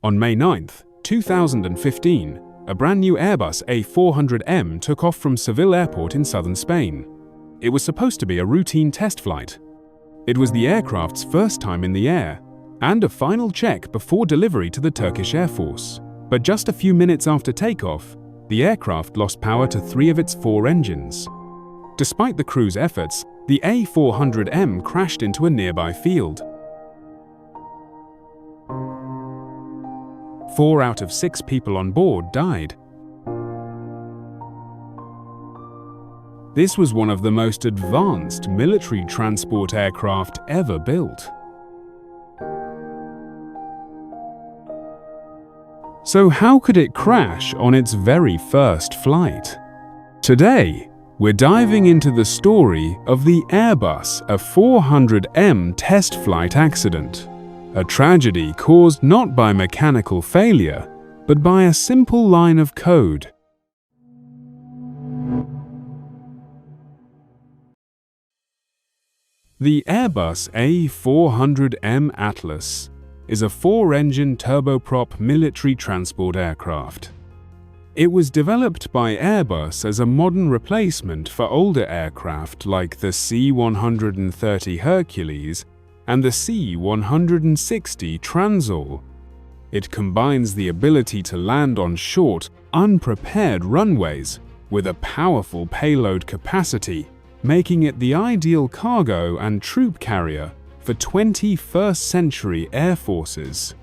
On May 9, 2015, a brand new Airbus A400M took off from Seville Airport in southern Spain. It was supposed to be a routine test flight. It was the aircraft's first time in the air, and a final check before delivery to the Turkish Air Force. But just a few minutes after takeoff, the aircraft lost power to 3 of its 4 engines. Despite the crew's efforts, the A400M crashed into a nearby field. 4 out of 6 people on board died. This was one of the most advanced military transport aircraft ever built. So how could it crash on its very first flight? Today, we're diving into the story of the Airbus A400M test flight accident. A tragedy caused not by mechanical failure, but by a simple line of code. The Airbus A400M Atlas is a 4-engine turboprop military transport aircraft. It was developed by Airbus as a modern replacement for older aircraft like the C-130 Hercules and the C-160 Transall. It combines the ability to land on short, unprepared runways with a powerful payload capacity, making it the ideal cargo and troop carrier for 21st century air forces.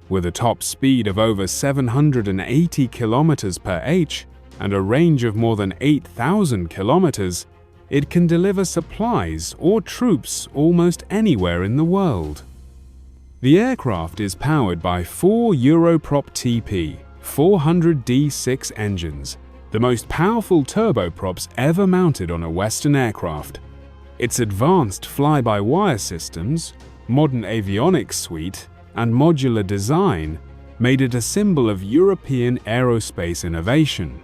With a top speed of over 780 km/h and a range of more than 8,000 kilometers, it can deliver supplies or troops almost anywhere in the world. The aircraft is powered by 4 Europrop TP 400D6 engines, the most powerful turboprops ever mounted on a Western aircraft. Its advanced fly-by-wire systems, modern avionics suite, and modular design made it a symbol of European aerospace innovation.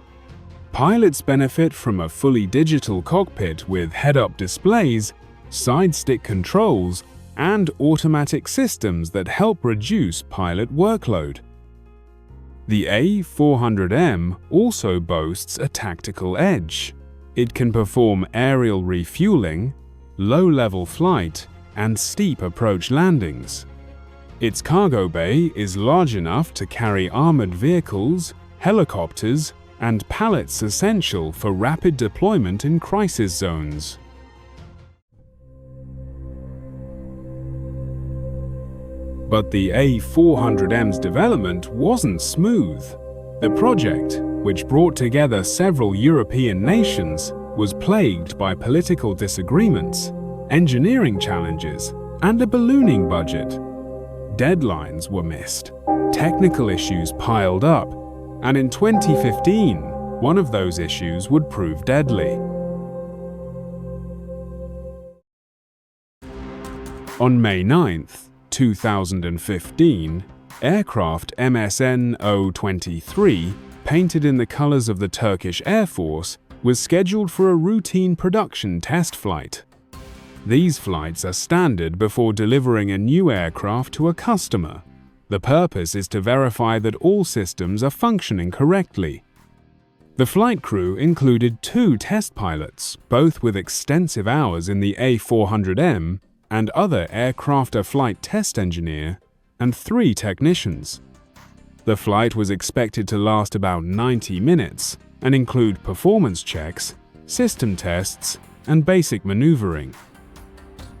Pilots benefit from a fully digital cockpit with head-up displays, side-stick controls, and automatic systems that help reduce pilot workload. The A400M also boasts a tactical edge. It can perform aerial refueling, low-level flight, and steep approach landings. Its cargo bay is large enough to carry armored vehicles, helicopters, and pallets essential for rapid deployment in crisis zones. But the A400M's development wasn't smooth. The project, which brought together several European nations, was plagued by political disagreements, engineering challenges, and a ballooning budget. Deadlines were missed, technical issues piled up, and in 2015, one of those issues would prove deadly. On May 9, 2015, aircraft MSN 023, painted in the colors of the Turkish Air Force, was scheduled for a routine production test flight. These flights are standard before delivering a new aircraft to a customer. The purpose is to verify that all systems are functioning correctly. The flight crew included 2 test pilots, both with extensive hours in the A400M, and other aircraft flight test engineer, and 3 technicians. The flight was expected to last about 90 minutes and include performance checks, system tests, and basic maneuvering.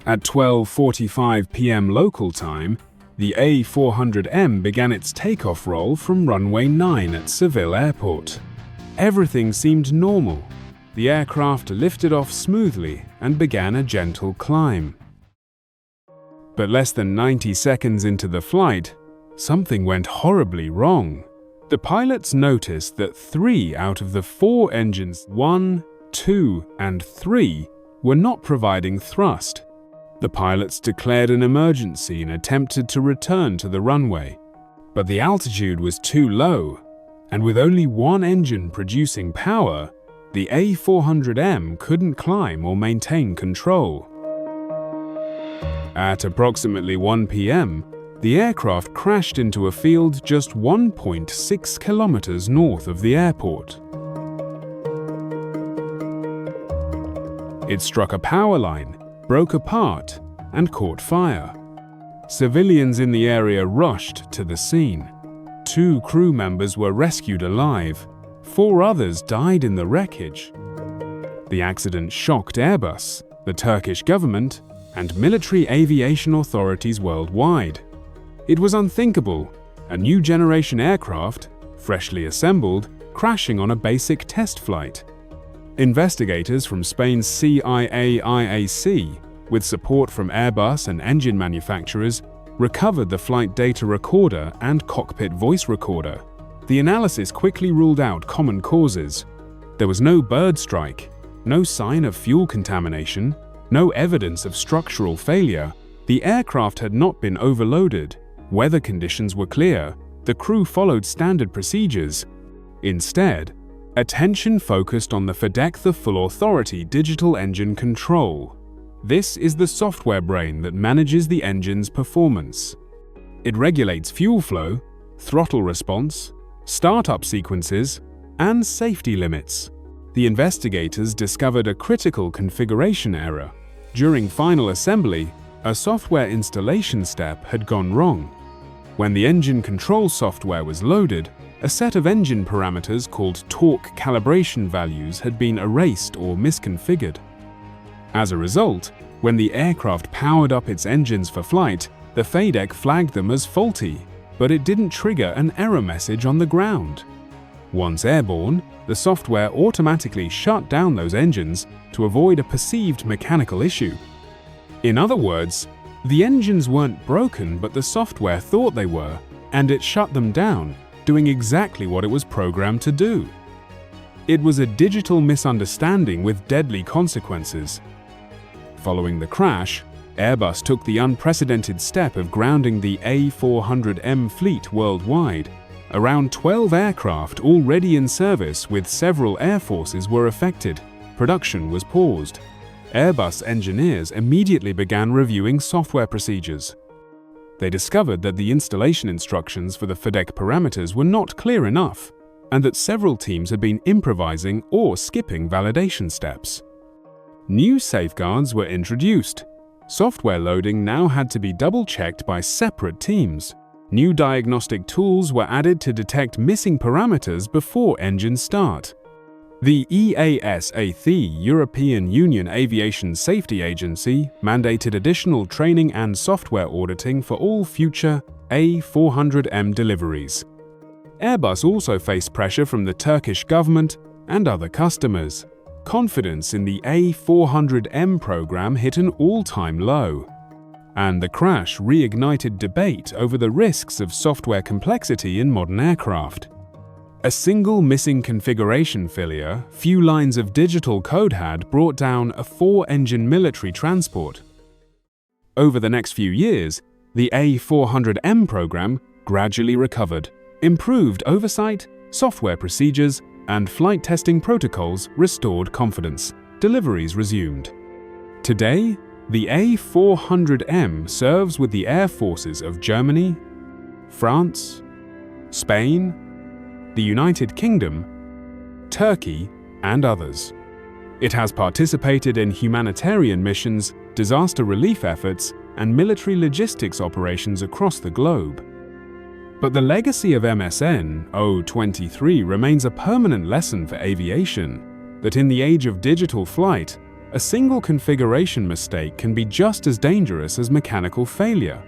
At 12:45 p.m. local time, the A400M began its takeoff roll from runway 9 at Seville Airport. Everything seemed normal. The aircraft lifted off smoothly and began a gentle climb. But less than 90 seconds into the flight, something went horribly wrong. The pilots noticed that 3 out of the 4 engines, 1, 2, and 3, were not providing thrust. The pilots declared an emergency and attempted to return to the runway. But the altitude was too low, and with only 1 engine producing power, the A400M couldn't climb or maintain control. At approximately 1 p.m., The aircraft crashed into a field just 1.6 kilometers north of the airport. It struck a power line, broke apart, and caught fire. Civilians in the area rushed to the scene. 2 crew members were rescued alive. 4 others died in the wreckage. The accident shocked Airbus, the Turkish government, and military aviation authorities worldwide. It was unthinkable, a new generation aircraft, freshly assembled, crashing on a basic test flight. Investigators from Spain's CIAIAC, with support from Airbus and engine manufacturers, recovered the flight data recorder and cockpit voice recorder. The analysis quickly ruled out common causes. There was no bird strike, no sign of fuel contamination, no evidence of structural failure. The aircraft had not been overloaded. Weather conditions were clear. The crew followed standard procedures. Instead, attention focused on the FDEC, the Full Authority Digital Engine Control. This is the software brain that manages the engine's performance. It regulates fuel flow, throttle response, startup sequences, and safety limits. The investigators discovered a critical configuration error. During final assembly, a software installation step had gone wrong. When the engine control software was loaded, a set of engine parameters called torque calibration values had been erased or misconfigured. As a result, when the aircraft powered up its engines for flight, the FDEC flagged them as faulty, but it didn't trigger an error message on the ground. Once airborne, the software automatically shut down those engines to avoid a perceived mechanical issue. In other words, the engines weren't broken, but the software thought they were, and it shut them down, doing exactly what it was programmed to do. It was a digital misunderstanding with deadly consequences. Following the crash, Airbus took the unprecedented step of grounding the A400M fleet worldwide. Around 12 aircraft already in service with several air forces were affected. Production was paused. Airbus engineers immediately began reviewing software procedures. They discovered that the installation instructions for the FDEC parameters were not clear enough, and that several teams had been improvising or skipping validation steps. New safeguards were introduced. Software loading now had to be double-checked by separate teams. New diagnostic tools were added to detect missing parameters before engine start. The EASA, European Union Aviation Safety Agency, mandated additional training and software auditing for all future A400M deliveries. Airbus also faced pressure from the Turkish government and other customers. Confidence in the A400M program hit an all-time low, and the crash reignited debate over the risks of software complexity in modern aircraft. A single missing configuration failure, few lines of digital code had brought down a 4-engine military transport. Over the next few years, the A400M program gradually recovered. Improved oversight, software procedures, and flight testing protocols restored confidence. Deliveries resumed. Today, the A400M serves with the air forces of Germany, France, Spain, the United Kingdom, Turkey, and others. It has participated in humanitarian missions, disaster relief efforts, and military logistics operations across the globe. But the legacy of MSN 023 remains a permanent lesson for aviation, that in the age of digital flight, a single configuration mistake can be just as dangerous as mechanical failure.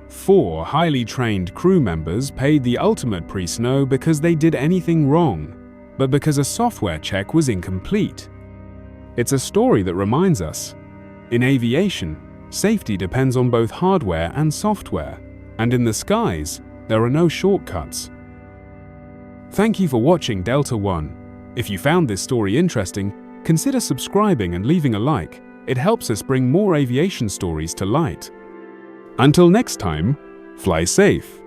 4 highly trained crew members paid the ultimate price not because they did anything wrong, but because a software check was incomplete. It's a story that reminds us, in aviation, safety depends on both hardware and software, and in the skies, there are no shortcuts. Thank you for watching Delta One. If you found this story interesting, consider subscribing and leaving a like. It helps us bring more aviation stories to light. Until next time, fly safe.